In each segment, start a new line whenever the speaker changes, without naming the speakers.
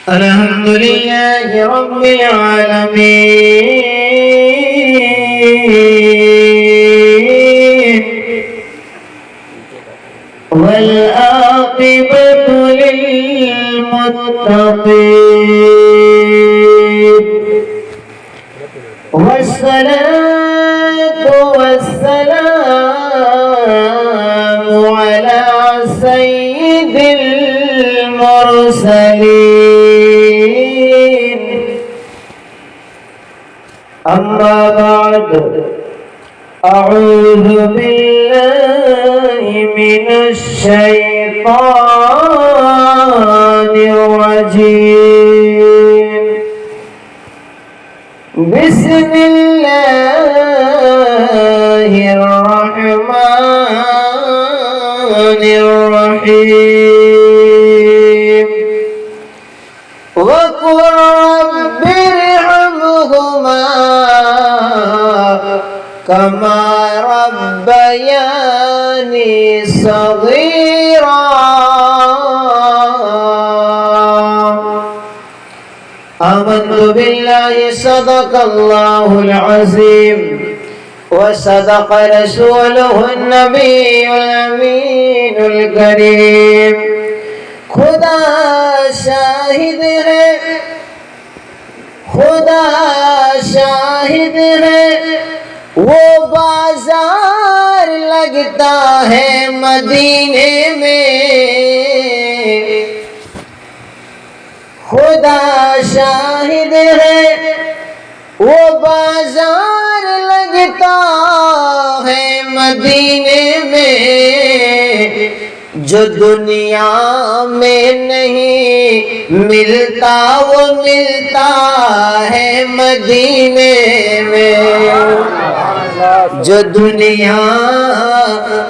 الحمد لله رب العالمين والعاقبة للمتقين والصلاة والسلام على سيد المرسلين أما بعد أعوذ بالله من الشيطان الرجيم بسم الله الرحمن الرحيم وقل رب ارحمهما كما ربياني صغيرا آمنت بالله صدق الله العظيم وصدق رسوله النبي الأمين الكريم خدا شاہد ہے خدا شاہد ہے وہ بازار لگتا ہے مدینے میں خدا شاہد ہے وہ بازار لگتا ہے مدینے میں جو دنیا میں نہیں ملتا وہ ملتا ہے مدینے میں جو دنیا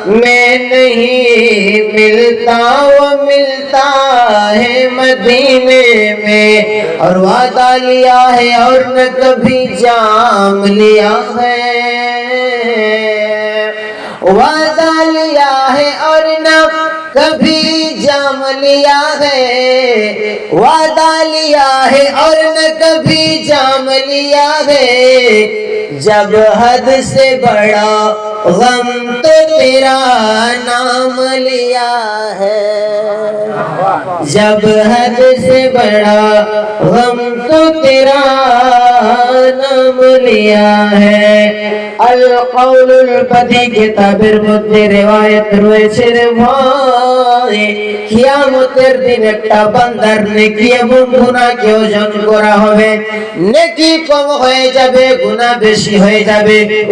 میں نہیں ملتا وہ ملتا ہے مدینے میں اور وعدہ لیا ہے اور نہ کبھی جام لیا ہے وعدہ لیا ہے اور نہ کبھی جام لیا ہے وعدہ لیا ہے اور نہ کبھی جام لیا ہے جب حد سے بڑا غم تو تیرا نام لیا ہے جب حد سے بڑا غم تو تیرا نام لیا ہے القول البدی کے تعبیر মধ্যে রিওয়ায়াত রয়েছে রে ভাই কিয়ামতের দিন একটা বান্দার নেকি এবং গুনাহকে ওজন করা হবে নেকি কম হয়ে যাবে গুনাহ বেশি হয়ে যাবে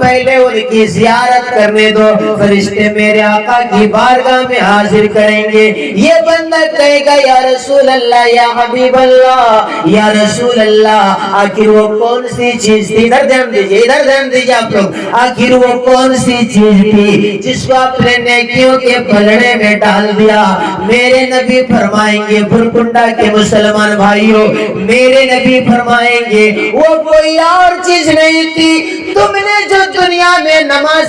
پہلے ان کی زیارت کرنے دو، فرشتے میرے آقا کی بارگاہ میں حاضر کریں گے۔ یہ بندہ کہے گا یا رسول اللہ، یا حبیب اللہ، یا رسول اللہ، آخر وہ کون سی چیز تھی؟ ادھر دھیان دیجئے، ادھر دھیان دیجئے آپ لوگ، آخر وہ کون سی چیز تھی جس کو آپ نے نیکیوں کے پلڑے میں ڈال دیا؟ میرے نبی فرمائیں گے، بھرکنڈا کے مسلمان بھائیوں، میرے نبی فرمائیں گے وہ کوئی اور چیز نہیں تھی، تم نے جو دنیا میں نماز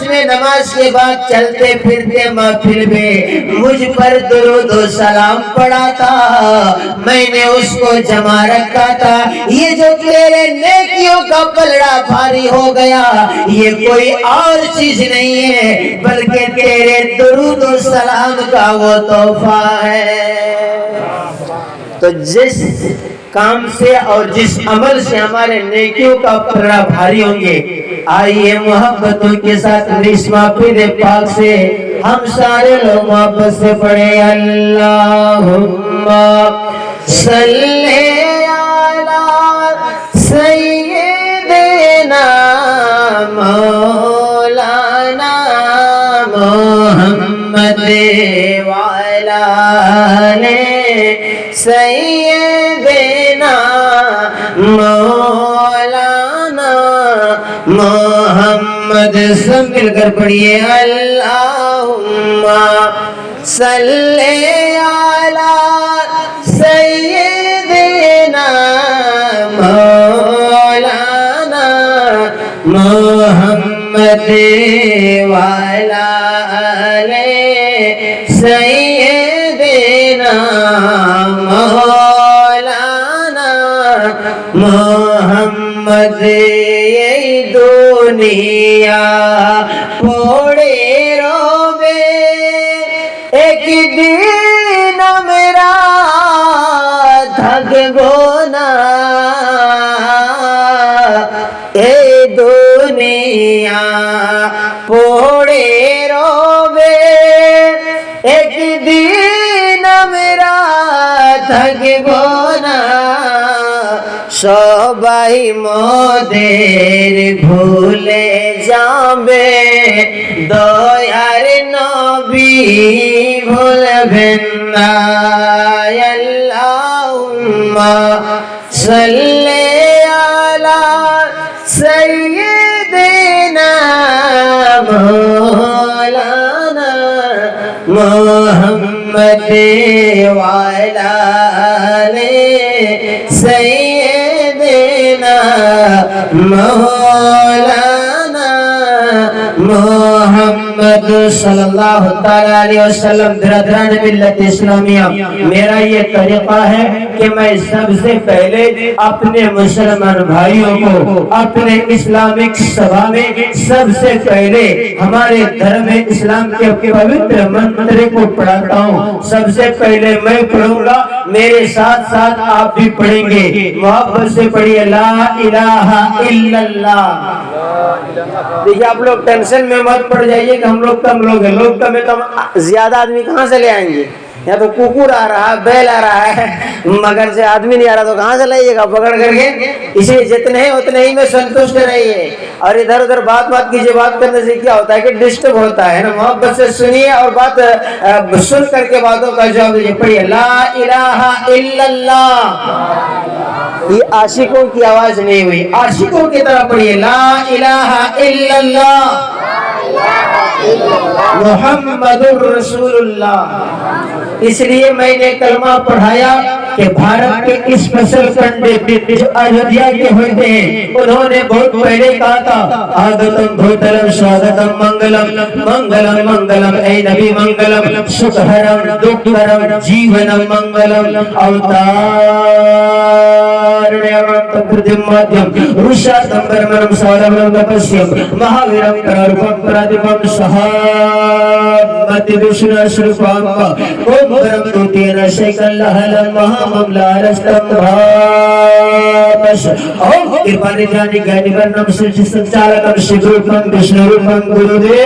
کے بعد چلتے پھرتے محفل میں مجھ پر درود و سلام پڑھا تھا، میں نے اس کو جمع رکھا تھا۔ یہ جو تیرے نیکیوں کا پلڑا بھاری ہو گیا، یہ کوئی اور چیز نہیں ہے بلکہ تیرے درود و سلام کا وہ تحفہ ہے۔ تو جس کام سے اور جس عمل سے ہمارے نیکیوں کا پلڑا بھاری ہوں گے، آئیے محبتوں کے ساتھ اس محفل پاک سے ہم سارے لوگ محبت سے پڑھیں، اللہم صلی علی سیدنا مولانا محمد وعلی آلِ سیدنا مولانا محمد۔ سب مل کر پڑھیے، اللہم صلی علی سیدنا مولانا محمد وعلی آلِ سیدنا مولانا محمد۔ یہ دنیا پوڑے روبے ایک دن میرا تھک گونا، اے دنیا پوڑے روبے ایک دن میرا تھک گونا، সবাই মোদের ভুলে যাবে, দয়ার নবী ভুলবেন না। আল্লাহুম্মা সাল্লি আলা সাইয়্যিদিনা মাওলানা মুহাম্মদ ওয়া আলা আলি سیدنا مولانا محمد صلی اللہ تعالیٰ علیہ وسلم۔ برادران ملت اسلامیہ، میرا یہ طریقہ ہے کہ میں سب سے پہلے اپنے مسلمان بھائیوں کو اپنے اسلامک سبھا میں سب سے پہلے ہمارے دھرم اسلام کے پوتر منتر کو پڑھاتا ہوں۔ سب سے پہلے میں پڑھوں گا، میرے ساتھ ساتھ آپ بھی پڑھیں گے، محبت سے پڑھیے، لا الہ الا اللہ۔ دیکھیں آپ لوگ ٹینشن میں مت پڑ جائیے کہ ہم لوگ کم لوگ ہیں، لوگ کم ہے تو زیادہ آدمی کہاں سے لے آئیں گے؟ یا تو ککر آ رہا ہے، بیل آ رہا ہے، مگر سے آدمی نہیں آ رہا تو کہاں سے لائیے گا پکڑ کر کے؟ اسی جتنے ہیں اتنے ہی میں سنتوشٹ رہیے، اور ادھر ادھر بات کیجیے۔ بات کرنے سے کیا ہوتا ہے کہ ڈسٹرب ہوتا ہے نا، محبت سے سنیے اور بات سن کر کے باتوں کا جواب دیجیے۔ پڑھیے، لا الہ الا اللہ۔ یہ عاشقوں کی آواز نہیں ہوئی، عاشقوں کی طرح پڑھیے، لا الہ الا اللہ محمد رسول اللہ۔ اس لیے میں نے کلمہ پڑھایا کہ بھارت کے اس مسل کنڈے جو ایودھیا کے ہوتے ہیں، انہوں نے بہت پہلے کہا تھا، آگتم بھوتلم سواگتم منگلم منگلم منگلم، اے نبی منگلم، سکھرم دکھرم جیونم منگلم، اوتار مادھیم رشاتم برمنم سالم تپسیم مہاویرم کرارپم پرادپم سہامت وشنو سرپامپا اوم برم دوتین شیکن لہلم مہامم لارستم بھامش اوم کرپانی جانی گانی برنم سلچ سنچالکم شکروپم وشنو روپم گرودیو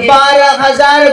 12,000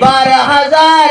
12,000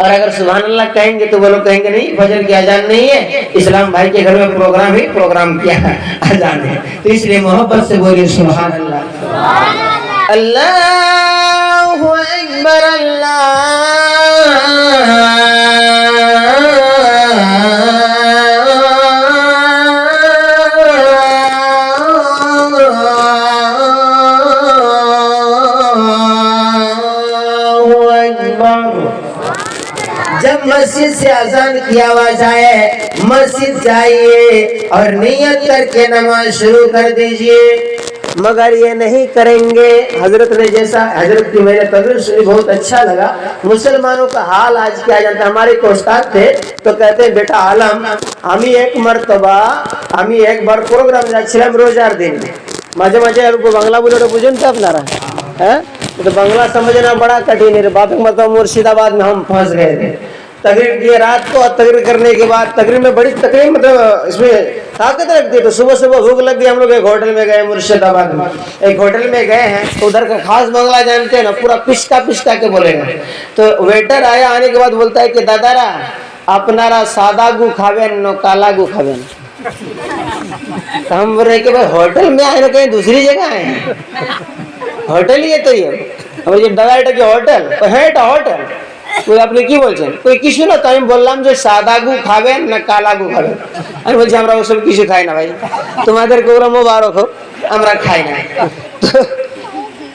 اور اگر سبحان اللہ کہیں گے تو وہ لوگ کہیں گے نہیں فجر کی اذان نہیں ہے، اسلام بھائی کے گھر میں پروگرام ہی پروگرام کیا ہے، اذان ہے۔ تو اس لیے محبت سے بولیے سبحان اللہ۔ اللہ اکبر جب مسجد سے اذان کی آواز آئے مسجد جائیے اور نیت کر کے نماز شروع کر دیجئے، مگر یہ نہیں کریں گے حضرت نے جیسا، حضرت کی میں نے تقریر سنی بہت اچھا لگا۔ مسلمانوں کا حال آج کیا جانتا ہے، ہمارے ایک استاد تھے تو کہتے ہیں بیٹا عالم ہمیں ایک مرتبہ ہمیں ایک بار پروگرام যাচ্ছিলাম রোজার দিন মাঝে মাঝে আর বাংলা বলে বুঝেন তো আপনারা হ্যাঁ تو بنگلہ سمجھنا بڑا کٹھن ہے۔ بات مطلب مرشید آباد میں ہم پھنس گئے تھے، تقریر کی رات کو، تقریر کرنے کے بعد تقریر میں بڑی تقریر مطلب اس میں طاقت رکھتی ہے، تو صبح صبح بھوک لگ گئی، ہم لوگ ایک ہوٹل میں گئے مرشید آباد میں، ایک ہوٹل میں گئے ہیں تو ادھر کا خاص بنگلہ جانتے ہیں نا، پورا پسکا پسکا کے بولے گا۔ تو ویٹر آیا، آنے کے بعد بولتا ہے کہ دادارا اپنارا سادہ گو کھاوین نو کالا گو کھاوین۔ تو ہم بول رہے ہیں کہ بھائی ہوٹل میں آئے نا کہیں دوسری جگہ آئے ہیں، হোটেল ইয়ে তো ইয়ে আমরা যে দাদা এটা কি হোটেল? হ্যাঁ এটা হোটেল। কই আপনি কি বলছেন? কই কিছু না, তো আমি বললাম যে সাদা গু খাবেন না কালা গু খাবেন। আমি বলছি আমরা ওসব কিছু খাই না ভাই, তোমাদেরকে ওরা মোবারক হোক, আমরা খাই না।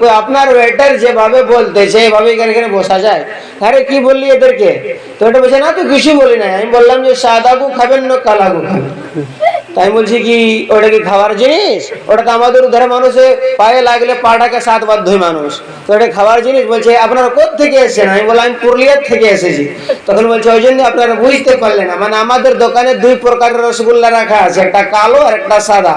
কই আপনার ওয়েটার যেভাবে বলতেছে এভাবেই করে বসা যায়। আরে কি বললি এদেরকে? তো এটা বলছে না তো কিছু বলি না, আমি বললাম যে সাদা গু খাবেন না কালা গু খাবেন। তাই বলছি কি ওটা কি খাওয়ার জিনিস? ওটা তো আমাদের উধারে মানুষে পায়ে লাগলে পাটাকে 7 বার ধুই মানুষ, তো এটা খাওয়ার জিনিস। বলছে আপনারা কোথা থেকে এসেছেন? আমি বললাম আমি পুরুলিয়া থেকে এসেছি। তখন বলছে ওই জন্য আপনারা বুঝতে পারলেন না, মানে আমাদের দোকানে 2 প্রকারের রসগোল্লা রাখা আছে, একটা কালো আর একটা সাদা।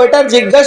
ওইটার জিজ্ঞেস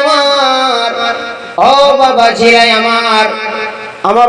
আমার ও বাবা জিরা আমার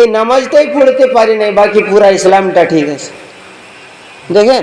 এই নামাজটাই পড়তে পারি নাই, বাকি পুরা ইসলামটা ঠিক আছে। দেখেন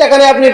টাকা নেই, আপনি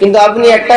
কিন্তু আপনি একটা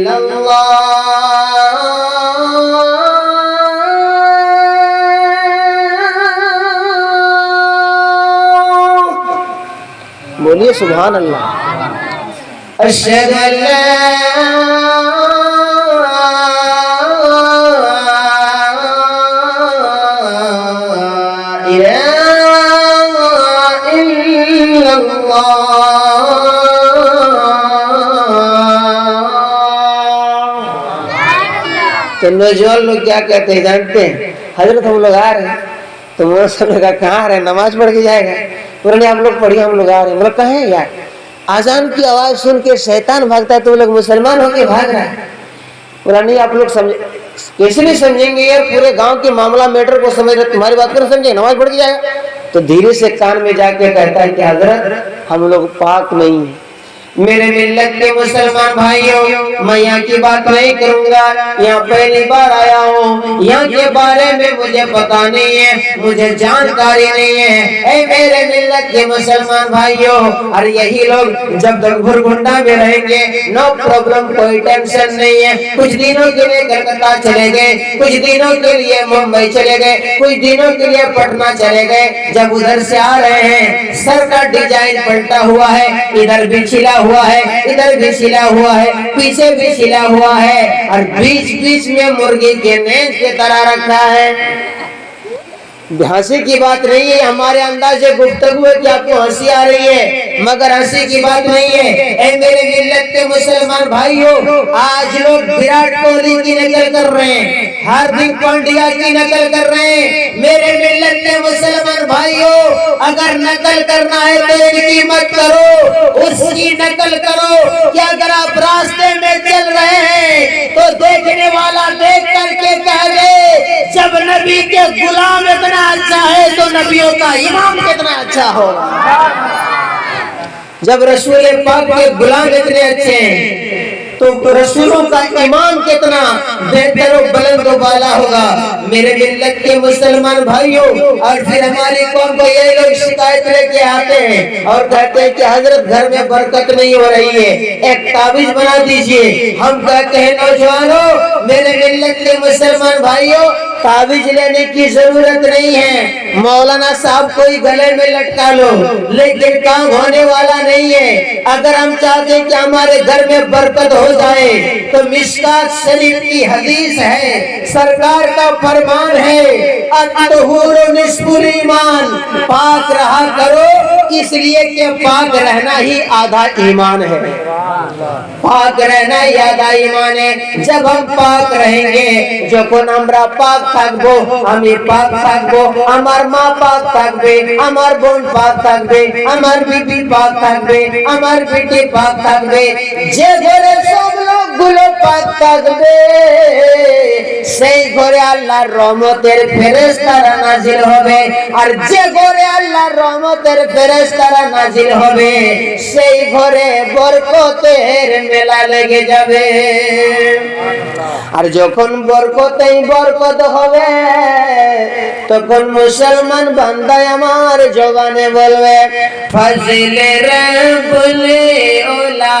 إلا الله
بولیے سبحان اللہ.
أشهد أن لا إله إلا الله. تو نوجوان لوگ کیا کہتے ہیں جانتے ہیں؟ حضرت ہم لوگ آ رہے ہیں. تو وہ سب لوگ کہاں آ رہے ہیں؟ نماز پڑھ کے جائے گا. پرانے آپ لوگ پڑھیے, ہم لوگ آ رہے ہیں. مطلب کہیں یار آزان کی آواز سن کے شیطان بھاگتا ہے تو وہ لوگ مسلمان ہو کے بھاگ رہا ہے. پرانی آپ لوگ سمجھے کیسے نہیں سمجھیں گے یار؟ پورے گاؤں کے معاملہ میٹر کو سمجھ رہے, تمہاری بات کر سمجھے, نماز پڑھ کے جائے گا. تو دھیرے سے کان میں جا کے کہتا ہے کہ حضرت ہم لوگ پاک نہیں ہیں. میرے ملت کے مسلمان بھائیوں, میں یہاں کی بات نہیں کروں گا, یہاں پہلی بار آیا ہوں, یہاں کے بارے میں مجھے پتا نہیں ہے, مجھے جانکاری نہیں ہے. اے میرے ملت کے مسلمان بھائیوں, اور یہی لوگ جب تک بھرگنڈا میں رہیں گے نو پرابلم, کوئی ٹینشن نہیں ہے. کچھ دنوں کے لیے کلکتہ چلے گئے, کچھ دنوں کے لیے ممبئی چلے گئے, کچھ دنوں کے لیے پٹنہ چلے گئے. جب ادھر سے آ رہے ہیں سر کا ڈیزائن پلٹا ہوا ہے, ادھر بھی چھلا ہوا ہے, ادھر بھی چھلا ہوا ہے, پیچھے بھی چھلا ہوا ہے, اور بیچ بیچ میں مرغی کے نیز کی طرح رکھا ہے. ہنسی کی بات نہیں ہے, ہمارے انداز گفتگو ہے کہ آپ کو ہنسی آ رہی ہے, مگر ہنسی کی بات نہیں ہے. اے میرے ملت کے مسلمان بھائیوں, آج لوگ وراٹ کوہلی کی نقل کر رہے ہیں, ہاردک پانڈیا کی نقل کر رہے ہیں. میرے ملت کے مسلمان بھائیوں, اگر نقل کرنا ہے تو ان کی مت کرو, اس کی نقل کرو. کہ اگر آپ راستے میں چل رہے ہیں تو دیکھنے والا دیکھ کر کے کہہ دے جب نبی کے غلام اتنا اچھا ہے تو نبیوں کا امام کتنا اچھا ہوگا. جب رسول پاک کے غلام اتنے اچھے ہیں تو رسولوں کا امام کتنا بہتر و بلند و بالا ہوگا. میرے ملت کے مسلمان بھائیوں, اور پھر ہماری قوم کو یہ لوگ شکایت لے کے آتے ہیں اور کہتے ہیں کہ حضرت گھر میں برکت نہیں ہو رہی ہے, ایک تعویذ بنا دیجئے. ہم کہتے ہیں نوجوانوں, میرے ملت کے مسلمان بھائیوں, تعویذ لینے کی ضرورت نہیں ہے. مولانا صاحب کوئی گلے میں لٹکا لو, لیکن کام ہونے والا نہیں ہے. اگر ہم چاہتے ہیں کہ ہمارے گھر میں برکت ہو جائے تو مشکات شریف کی حدیث ہے, سرکار کا فرمان ہے, الطہور نصف الایمان, پاک رہا کرو, اس لیے کہ پاک رہنا ہی آدھا ایمان ہے. پاک رہنا ہی آدھا ایمان ہے. جب ہم پاک رہیں گے, যখন আমরা পাক থাকবো, আমি পাক থাকবো, আমার মা পাক থাকবে, আমার বোন পাক থাকবে, আমার বিবি পাক থাকবে, আমার বেটি পাক থাকবে. যে ঘরে সব লোকগুলো পাক থাকবে সেই ঘরে আল্লাহর রহমতের ফেরেশতারা নাজিল হবে, আর যে ঘরে আল্লাহর রহমতের ফেরেশতারা নাজিল হবে সেই ঘরে বরকতের মেলা লেগে যাবে. আর যখন বরকতেই বরকত হবে তখন মুসলমান বান্দায় আমার জবানে বলবে ফজলে রব্বুল উলা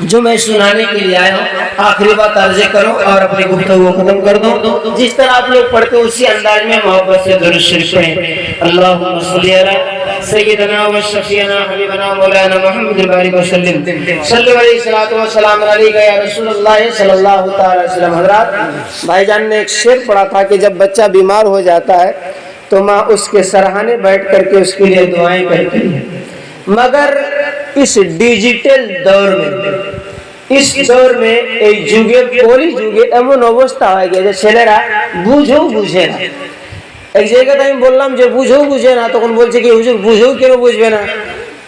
جو میں سنانے کے لیے آیا ہوں آخری بات عرض کرو اور اپنی گفتگو ختم کر دو. جس طرح آپ لوگ پڑھتے ہو اسی انداز میں محبت سے درود شریف پڑھیں. اللہم صلی علی سیدنا و شفیعنا حبیبنا مولانا محمد بارک وسلم صلی علیہ الصلوۃ والسلام علیکہ یا رسول اللہ صلی اللہ تعالی وسلم. حضرات بھائی جان نے ایک شعر پڑھا تھا کہ جب بچہ بیمار ہو جاتا ہے تو ماں اس کے سرہانے بیٹھ کر کے اس کے لیے دعائیں کرتی ہے. مگر اس ڈیجیٹل دور میں اس دور میں এই যুগে পরি যুগে এমন অবস্থা হয়ে গেছে ছেলেরা বুঝেও বুঝে না. এক জায়গাতে আমি বললাম যে বুঝেও বুঝে না, তখন বলছে কি হুজুর বুঝেও কেন বুঝবে না?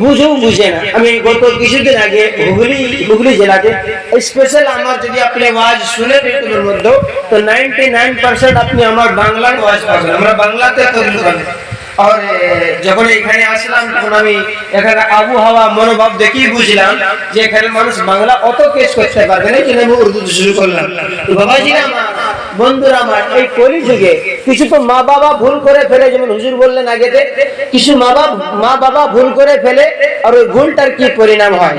বুঝেও বুঝে না. আমি গত কিছুদিন আগে হুগলি জেলাতে স্পেশাল আমার যদি আপনি আওয়াজ শুনে ইউটিউবের মধ্যে তো 99% আপনি আমার বাংলা আওয়াজ পাবেন. আমরা বাংলাতে তৈরি করি. আর যখন এখানে আসলাম তখন আমি এখানে আবহাওয়া মনোভাব দেখেই বুঝলাম যে এখানে মানুষ বাংলা অত কেস করতে পারবে না, কিন্তু আমি উর্দু শুরু করলাম. বাবাজিরা আমার, বন্ধুরা আমার, এই কলি যুগে কিছু তো মা বাবা ভুল করে ফেলে, যেমন হুজুর বললেন আগেতে, কিছু মা বাবা ভুল করে ফেলে আর ওই ভুলটার কি পরিণাম হয়?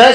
10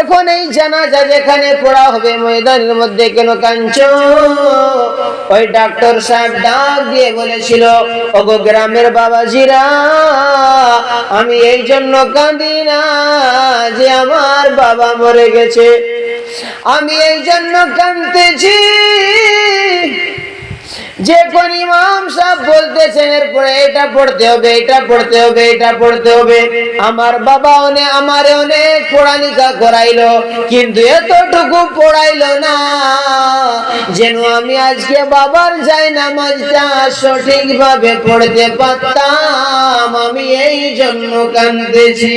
এখন এই জানাজা যেখানে পড়া হবে ময়দানের মধ্যে কেন কাঁদছো? ওই ডাক্তার সাহেব ডাক দিয়ে বলেছিল ওগো গ্রামের বাবাজিরা, আমি এই জন্য কাঁদি না যে আমার বাবা মরে গেছে, আমি এই জন্য কাঁদতেছি যে কোন ইমাম সাহেব বলতেছেন এরপরে এটা পড়তে হবে এটা পড়তে হবে এটা পড়তে হবে. আমার বাবা আমারে অনেক পড়ালেখা করাইলো, কিন্তু এতটুকু পড়াইলো না যেন আমি আজকে বাবার জায়নামাজটা সঠিকভাবে পড়তে পারতাম, আমি এই জন্য কাঁদতেছি.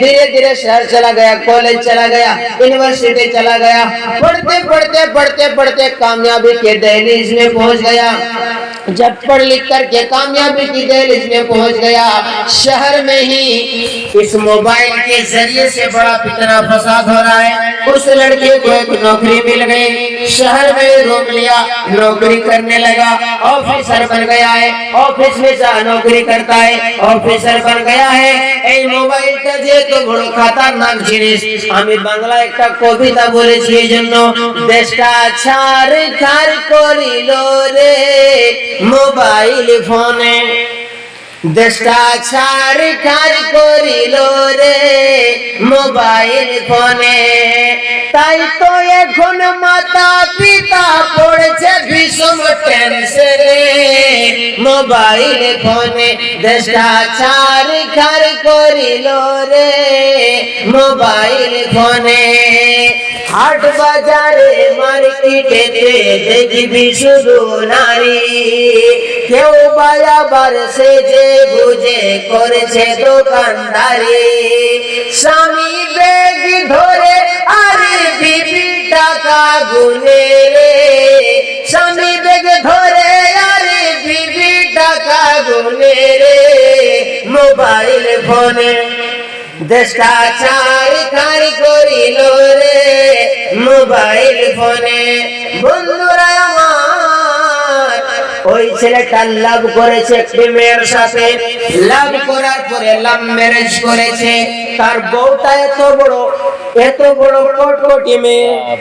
دھیرے دھیرے شہر چلا گیا, کالج چلا گیا, یونیورسٹی چلا گیا, پڑھتے پڑھتے کامیابی کے دہلیز میں پہنچ گیا. جب پڑھ لکھ کر کے کامیابی کی دہلیز میں پہنچ گیا, شہر میں ہی اس موبائل کے ذریعے سے بڑا فتنہ فساد ہو رہا ہے. اس لڑکے کو ایک نوکری مل گئی, شہر میں روک لیا, نوکری کرنے لگا, آفیسر بن گیا ہے, آفس میں جا نوکری کرتا ہے, آفیسر بن گیا ہے. এই মোবাইলটা যে তো বড় খতরনাক জিনিস, আমি বাংলা একটা কবিতা বলেছি এই জন্য, দেশটা ছারখার করিল রে মোবাইল ফোনে, দেশটা ছারখার করিল রে মোবাইল ফোনে. তাই তো এখন মাতা পিতা পড়ছে ভীষণ টেনশনে মোবাইল ফোনে, দেশটা ছারখার করিল রে মোবাইল ফোনে. হাট বাজারে মার্কেটেতে দেখবি শুধু নারী, কেউ বায়াবার সেজে গুজে করেছে দোকানদারি. স্বামী ব্যাগ ধরে আরে বিবি টাকা গুনে রে, স্বামী ব্যাগ ধরে আরে বিবি টাকা গুনে রে মোবাইল ফোনে, দেশটা ছারখার করিল রে মোবাইল ফোনে. বন্ধুরা আমার, ওই ছেলেটা লাভ করেছে একটি মেয়ের সাথে, লাভ করার পরে লাভ ম্যারেজ করেছে. তার বউটা এত বড় কোটি মেয়ে.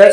10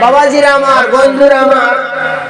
বাবাজির আমার, বন্ধুরা আমার,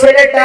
ছেলেটা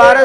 12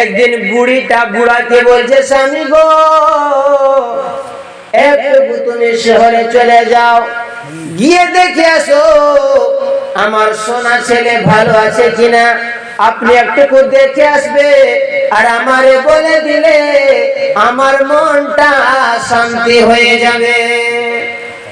একদিন বুড়িটা বুড়াকে বলছে, স্বামী গো একটু তুমি শহরে চলে যাও, গিয়ে দেখে আসো আমার সোনা ছেলে ভালো আছে কিনা. আপনি একটু দেখে আসবে আর আমারে বলে দিলে আমার মনটা শান্তি হয়ে যাবে.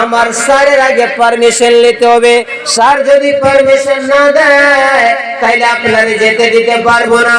আমার স্যারের আগে পারমিশন নিতে হবে, স্যার যদি পারমিশন না দেয় তাহলে আপনারে যেতে দিতে পারবো না,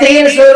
300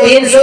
300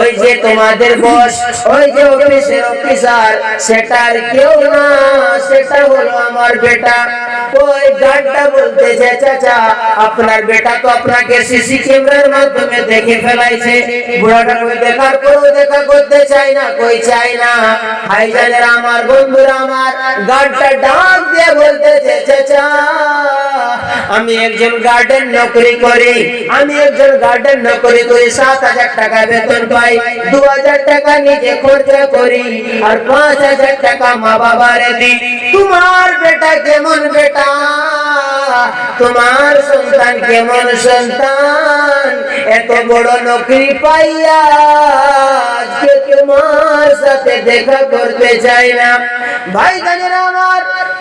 ওই যে তোমাদের বস, ওই যে অফিসের অফিসার, সেটার কেউ না, সেটা হলো আমার বেটা। ওই গার্ডটা বলতেছে চাচা আপনার বেটা তো আপনাকে সিসি ক্যামেরার মাধ্যমে দেখে ফেলাইছে। বুড়াটা কই দেখার পরও দেখা করতে চাই না, কই চাই না। ভাইজানেরা আমার, বন্ধুরা আমার, গার্ডটা ডাক দিয়ে বলতেছে চাচা আমি একজন গার্ডেন নকরি করি, আমি একজন গার্ডেন নকরি করি, 7,000 টাকা বেতন পাই, 2,000 টাকা নিজে খরচা করি আর 5,000 টাকা মা বাবারে দিই। তোমার বেটা কেমন বেটা, তোমার সন্তান কেমন সন্তান, এত বড় নকরি পাইয়া আজকে তোমার সাথে দেখা করতে চাই না। ভাই জানেরা আমার,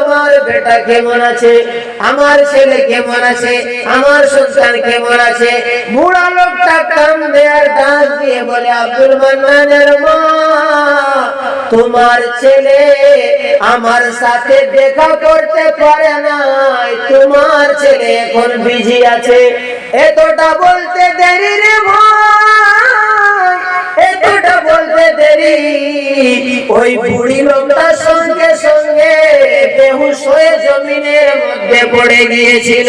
আমার বেটা কেমন আছে, আমার ছেলে কেমন আছে, আমার সন্তান কেমন আছে। বুড়া লোকটা কান দেয়ার ডাক দিয়ে বলে আব্দুল মান্নানের মা তোমার ছেলে আমার সাথে দেখা করতে পারে নাই, তোমার ছেলে এখন বিজি আছে। এতটা বলতে দেরি রে ভাই, এতটা বলতে দেরি, ওই বুড়ি লোকটা সঙ্গে সঙ্গে বেহুশ হয়ে জমিনের মধ্যে পড়ে গিয়েছিল।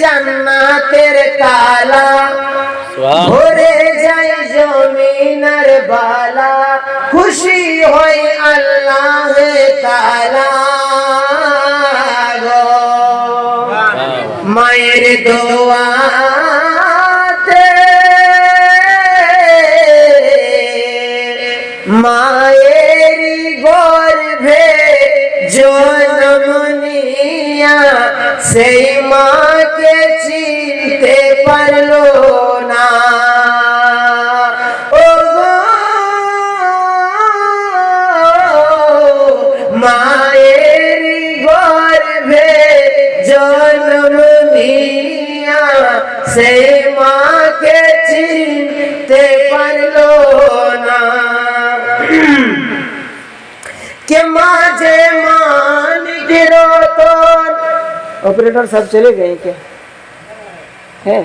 জান্নাতের তালা, ভরে যায় জমিনের বালা, খুশি হয় আল্লাহ তাআলা গো। মায়ের দোয়াতে মায়ের গর্ভে জন্ম নিয়া সেই মাকে চিনতে পারলো না। ও গো মায়ের سے ماں کے چینتے پر لونا کہ ماجھے مان گرو تو آپریٹر صاحب چلے گئے کیا ہے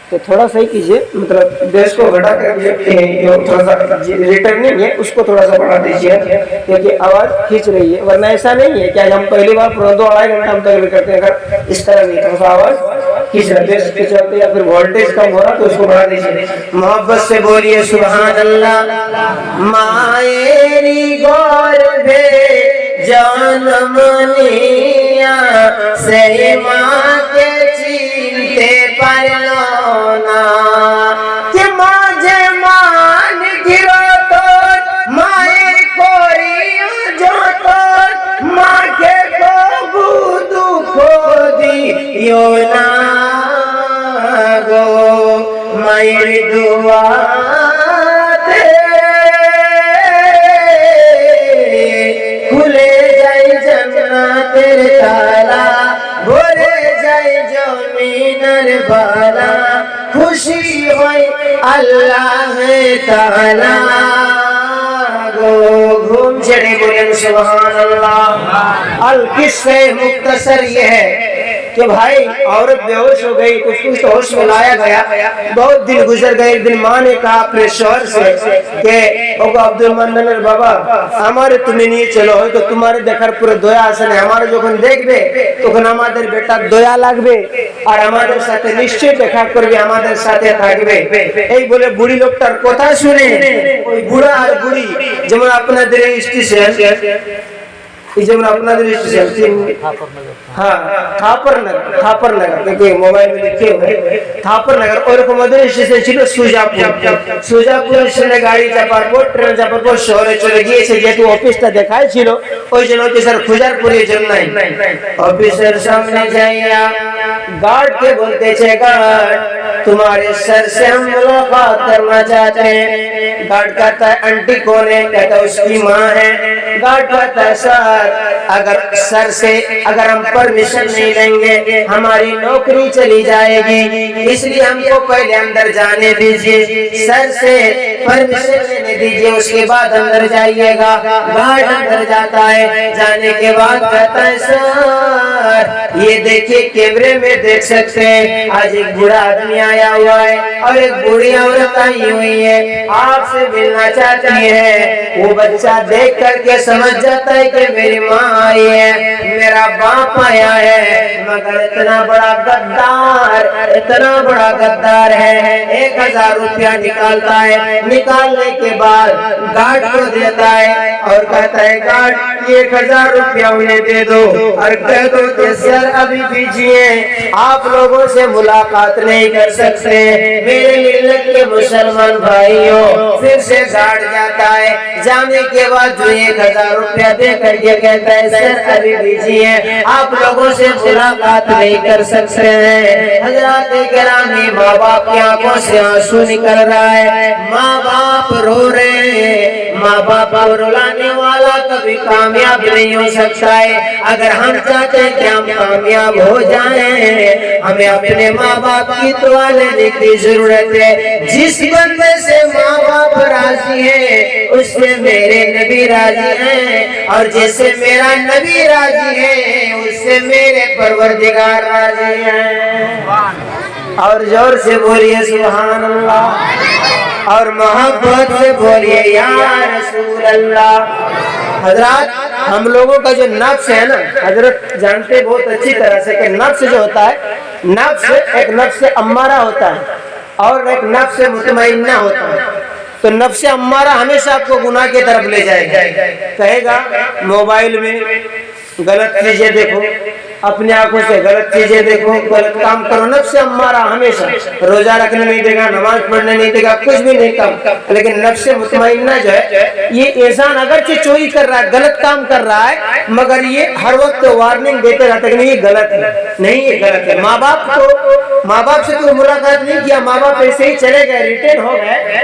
تو تھوڑا صحیح کیجئے مطلب بیس کو بڑھا کر تھوڑا سا ریٹرننگ ہے اس کو تھوڑا سا بڑھا دیجئے کیونکہ آواز کھینچ رہی ہے ورنہ ایسا نہیں ہے کہ ہم پہلی بار 2-2.5 گھنٹہ ہم تقریر کرتے ہیں اگر اس طرح نہیں تھوڑا سا آواز کھینچ رہا ہے بیس کے چلتے یا پھر وولٹیج کم ہو رہا تو اس کو بڑھا دیجئے محبت سے بولیے سبحان اللہ مائری گور بے جانم نیا سے ماں کے چینتے پر لونا کہ ماجھے مان گرو تو مائے کوریاں جو تو ماں کے کو بودو کھو دیو نا گو مائے دعا کھلے جائے جنت تالا بھرے جائے زمینر بالا خوشی ہوئی اللہ تعالی گو گھوم چڑے بولے سبحان اللہ القصہ مختصر یہ ہے کہ بھائی عورت بے ہوش ہو گئی تو اس کو ہوش میں لایا گیا بہت دن گزر گئے ایک دن ماں نے کہا اپنے شوہر سے کہ عبد المنن بابا ہمارے تمہیں نہیں چلو تو تمہارے دیکھر پورے دویا آسن ہے ہمارے جو کن دیکھ بے تو کن ہمارے بیٹا دویا لگ بے اور ہمارے ساتھ نشچے دیکھا کر بھی ہمارے ساتھ تھاک بے ایک بولے بوڑی لوگ تر کوتا سنے کوئی بوڑا اور بوڑی جمعہ اپنا دل اسٹیشن جمعہ اپنا دل اسٹیشن ہاں تھاپر نگر کیونکہ موبائل میں لکھے ہوئے تھاپر نگر اور کو مدر اسٹیشن چلو سوجا پور اسٹیشن گاڑی چاپار پور ٹرین چاپار پور شہر چلے گئے سے جیتو آفس تا دکھائے چلو اوই جنو کہ سر خجار پوری جننا ہے آفیسر سامنے جائیا گارڈ کے بولتے چھے گارڈ تمہارے سر سے ہم ملاقات کرنا چاہتے ہیں گارڈ کہتا ہے انٹی کون ہے کہتا ہے اس کی ماں ہے گارڈ کہتا ہے سر سر سے اگر ہم پرمیشن نہیں لیں گے ہماری نوکری چلی جائے گی اس لیے ہم کو پہلے اندر جانے دیجئے سر سے پرمیشن لینے دیجئے اس کے بعد اندر جائیے گا گارڈ اندر جاتا ہے جانے کے بعد کہتا ہے سر یہ دیکھیں کیمرے میں دیکھ سکتے ہیں آج ایک بڑا آدمی آیا ہوا ہے اور ایک بڑی عورت آئی ہوئی ہے آپ سے ملنا چاہتی ہے وہ بچہ دیکھ کر کے سمجھ جاتا ہے کہ میری ماں آئی ہے میرا باپ آیا ہے مگر اتنا بڑا غدار ہے 1000 روپیہ نکالتا ہے نکالنے کے بعد گارڈ کو دیتا ہے اور کہتا ہے گارڈ 1000 روپیہ انہیں دے دو اور کہہ دو کہ سر ابھی دیجئے آپ لوگوں سے ملاقات نہیں کر سکتے میرے ملت کے مسلمان بھائیوں پھر سے گارڈ جاتا ہے جانے کے بعد جو 1000 روپیہ دے کر یہ کہتا ہے سر ابھی دیجئے آپ لوگوں سے ملاقات نہیں کر سکتے ہیں حضرات گرامی ماں باپ کی آنکھوں سے آنسو نکل رہا ہے ماں باپ رو رہے ہیں ماں باپ کو رلانے والا کبھی کامیاب نہیں ہو سکتا ہے اگر ہم چاہتے ہیں کہ ہم کامیاب ہو جائیں ہمیں اپنے ماں باپ کی دعا لینے کی ضرورت ہے جس بندے سے ماں باپ راضی ہے اس سے میرے نبی راضی ہیں اور جیسے میرا نبی راضی ہے اس سے میرے پروردگار راضی ہیں اور زور سے بولیے سبحان اللہ اور محبت سے بولیے یا رسول اللہ حضرات ہم لوگوں کا جو نفس ہے نا حضرت جانتے بہت اچھی طرح سے کہ نفس جو ہوتا ہے ایک نفس امارہ ہوتا ہے اور ایک نفس مطمئنہ ہوتا ہے تو نفس امارہ ہمیشہ آپ کو گناہ کی طرف لے جائے گا کہے گا موبائل میں غلط چیزیں دیکھو اپنے آنکھوں سے غلط چیزیں دیکھو غلط کام کرو نفس امارہ ہمیشہ روزہ رکھنے نہیں دے گا نماز پڑھنے نہیں دے گا کچھ بھی نہیں کام لیکن نفس مطمئنہ جو ہے یہ انسان اگرچہ چوری کر رہا ہے غلط کام کر رہا ہے مگر یہ ہر وقت وارننگ دیتے رہتا ہے کہ نہیں یہ غلط ہے نہیں یہ غلط ہے ماں باپ سے تو ملاقات نہیں کیا ماں باپ ایسے ہی چلے گئے ریٹائر ہو گئے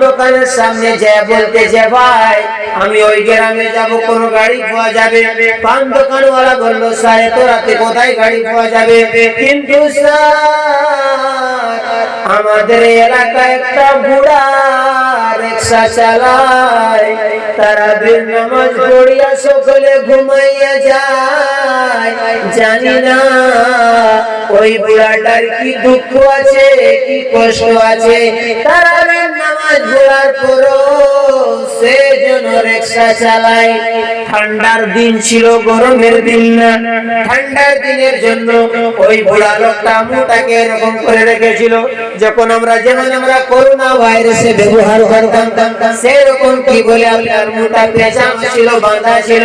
দোকানের সামনে যায় বলতেছে ভাই আমি ওই গ্রামে যাব, কোনো গাড়ি পাওয়া যাবে? পান দোকানওয়ালা বলল স্যার এত রাতে কোথায় গাড়ি পাওয়া যাবে? কিন্তু স্যার আমাদের এলাকায় একটা বুড়া রিকশা চালায়, তারাবির নামাজ পড়িয়া সকলে ঘুমাইয়া যায়, জানি না ওই বুড়াটার কি দুঃখ আছে কি কষ্ট আছে, তারাবির নামাজ পড়ার পরও সে যেন রিকশা চালায়। ঠান্ডার দিন ছিল, গরমের দিন না, ঠান্ডার দিনের জন্য ওই বুড়া লোকটা মুটাকে এরকম করে রেখেছিল। যখন যেমন আমরা করোনা ভাইরাসে ব্যবহার করতাম সেরকম কি বলে আপনার মুটা পেঁচানো ছিল, বাঁধা ছিল।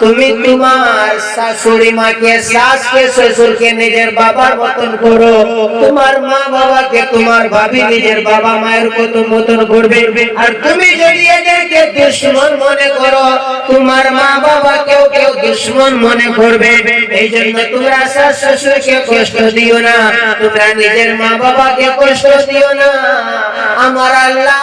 তুমি তোমার শাশুড়ি মাকে শাসকে শ্বশুরকে নিজের বাবার মতন করো, তোমার মা বাবাকে তোমার ভাবি নিজের বাবা মায়ের মতন করবে। আর তুমি যদি এদেরকে দুশ্মন মনে করো তোমার মা বাবাকেও কেউ দুশ্মন মনে করবে। এই জন্য তোমরা শাশ শ্বশুরকে কষ্ট দিও না, তোমরা নিজের মা বাবাকে কষ্ট দিও না। আমার আল্লাহ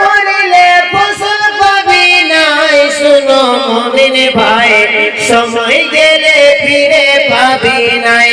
করিলে ফসল পাবি নাই, শুনো মুমিন ভাই সময় গেলে ফিরে পাবি নাই।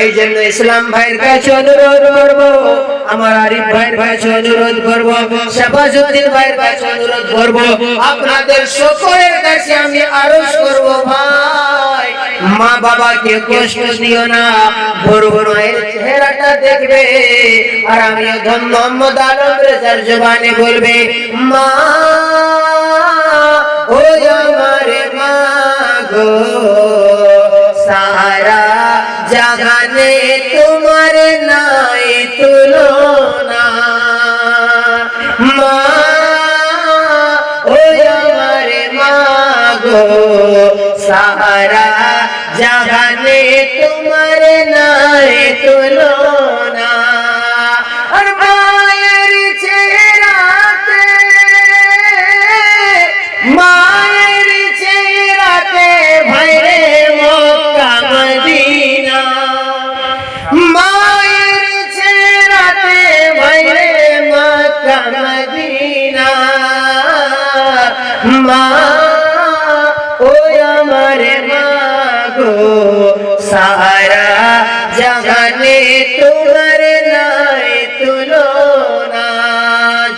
এই জন্য ইসলাম ভাইয়ের কাছে অনুরোধ করব, আমার আরিফ ভাইয়ের কাছে অনুরোধ করব, শাহবাজউদ্দিন ভাইয়ের কাছে অনুরোধ করব, আপনাদের সকলের কাছে আমি আরজ করব, ভাই মা বাবাকে কষ্ট দিও না, বড় বড় এর চেহারাটা দেখবে, আর আমিও ধন মোহাম্মদ আলম রেজার জবানে বলবে, মা ও আমারে মা গো, সারা জাহানে তোমার নাই তুলনা, মা ও আমারে মা গো, সারা জাহানে তোমার নাই তুলনা। আর মায়ের চেহারাতে, মায়ের চেহারাতে ভাইরে মক্কা মদিনা, মায়ের চেহারাতে ভাইরে মক্কা মদিনা, মা ও আমারে মা গো, সারা জাহানে তোমার নাই তুলনা।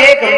1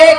1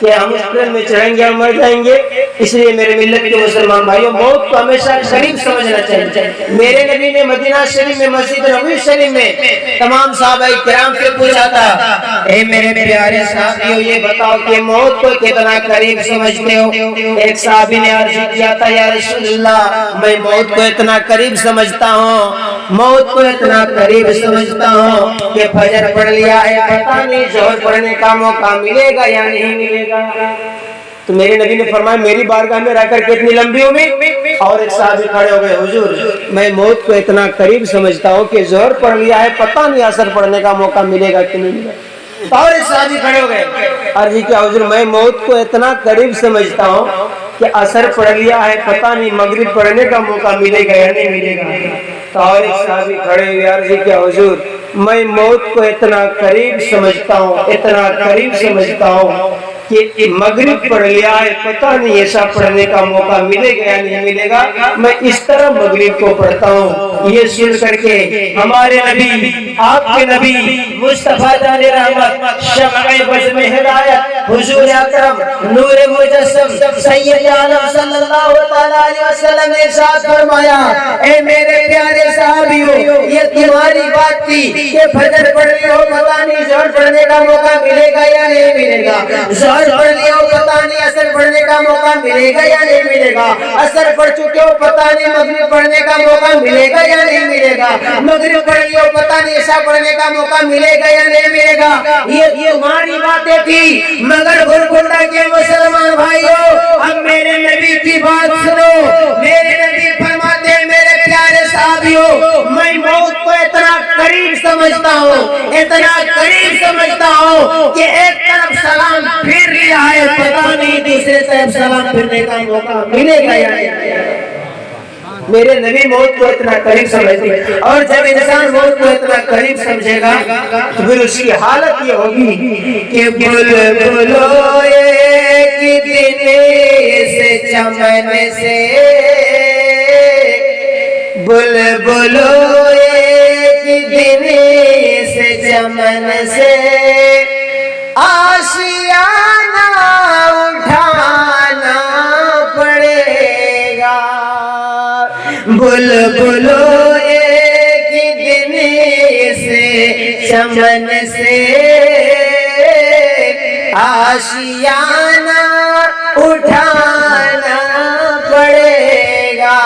کہ ہم اس ٹرین میں چڑھیں گے اور مر جائیں گے. اس لیے میرے ملت کے مسلمان بھائیوں موت کو ہمیشہ قریب سمجھنا چاہیے. میرے نبی نے مدینہ شریف میں مسجد نبوی شریف میں تمام صحابہ کرام سے پوچھا تھا اے میرے پیارے صحابیوں یہ بتاؤ کہ موت کو کتنا قریب سمجھتے ہو. ایک صحابی نے عرض کیا تھا یا رسول اللہ میں موت کو اتنا قریب سمجھتا ہوں موت کو اتنا قریب سمجھتا ہوں کہ فجر پڑھ لیا ہے پتہ نہیں ظہر پڑھنے کا موقع ملے گا یا نہیں ملے گا. تو میرے نبی نے فرمایا میری بارگاہ میں رہ کر کتنی لمبی امید. اور ایک صحابی کھڑے ہو گئے حضور میں موت کو اتنا قریب سمجھتا ہوں کہ ظہر پڑھ لیا ہے پتہ نہیں عصر پڑھنے کا موقع ملے گا کہ نہیں ملے گا. اور ایک صحابی کھڑے ہو گئے عرض کیا حضور میں موت کو اتنا قریب سمجھتا ہوں کہ عصر پڑھ لیا ہے پتہ نہیں مغرب پڑھنے کا موقع ملے گا یا نہیں ملے گا. تو اور ایک صحابی کھڑے ہوئے عرض کیا حضور میں موت کو اتنا قریب سمجھتا ہوں اتنا قریب سمجھتا ہوں کہ مغرب پڑھ لیا ہے پتہ نہیں ایسا پڑھنے کا موقع ملے گا یا نہیں ملے گا میں اس طرح مغرب کو پڑھتا ہوں. یہ سن کر کے ہمارے نبی آپ کے نبی مصطفیٰ جان رحمت شمع بزم ہدایت حضور اکرم نور مجسم سید عالم صلی اللہ علیہ وسلم نے ارشاد فرمایا اے میرے پیارے صحابیوں یہ تمہاری بات تھی کہ فجر پڑھ لی ہو پتہ نہیں ظہر پڑھنے کا موقع ملے گا یا نہیں ملے گا. ظہر پڑھ لیا ہو پتہ نہیں عصر پڑھنے کا موقع ملے گا یا نہیں ملے گا. عصر پڑھ چکے ہو پتہ نہیں مغرب پڑھنے کا موقع ملے گا یا نہیں ملے گا. مغرب پڑھ لیا ہو پتہ نہیں عشاء پڑھنے کا موقع ملے گا یا نہیں ملے گا. یہ تمہاری باتیں تھی مگر گولکنڈہ کے مسلمان بھائیوں اب میرے نبی کی بات سنو. میرے نبی فرماتے ہیں میرے پیارے صحابیوں میں موت کو اتنا قریب سمجھتا ہوں اتنا قریب سمجھتا ہوں کہ ایک طرف سلام پھر لیا ہے پتہ نہیں دوسرے طرف سلام پھرنے کا موقع ملے گا یا نہیں. میرے نبی موت کو اتنا قریب سمجھتے اور جب انسان موت کو اتنا قریب سمجھے گا تو پھر اس کی حالت یہ ہوگی کہ بلبلو ایک دن سے چمن سے بلبلو ایک دن سے چمن سے آشیانہ اٹھانا پڑے گا. بلبلو ایک دن سے چمن سے آشیانہ اٹھانا پڑے گا.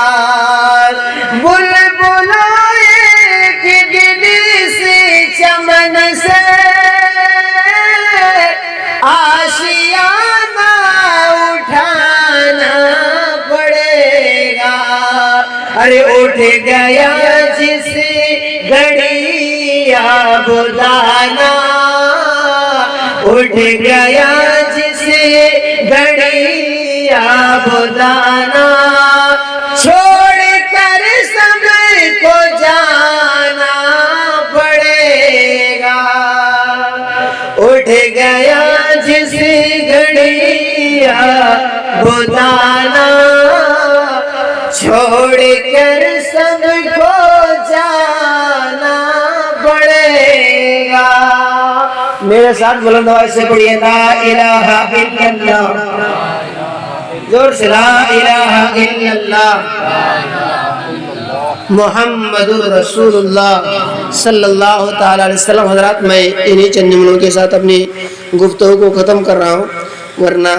بلبلو ایک دن سے چمن سے آشیانہ اٹھانا پڑے گا. ارے اٹھ گیا جس گھڑی آبادانہ اٹھ گیا جس گھڑی آبادانہ چھوڑ کر سب کو جانا پڑے گا. اٹھ گیا جس گھڑی آبادانہ چھوڑ کر سب کو جانا پڑے گا. میرے ساتھ بلند آواز سے پڑھیے لا الہ الا اللہ. زور سے لا الہ الا اللہ محمد رسول اللہ صلی اللہ تعالی علیہ وسلم. حضرات میں انہی چند جملوں کے ساتھ اپنی گفتگو کو ختم کر رہا ہوں ورنہ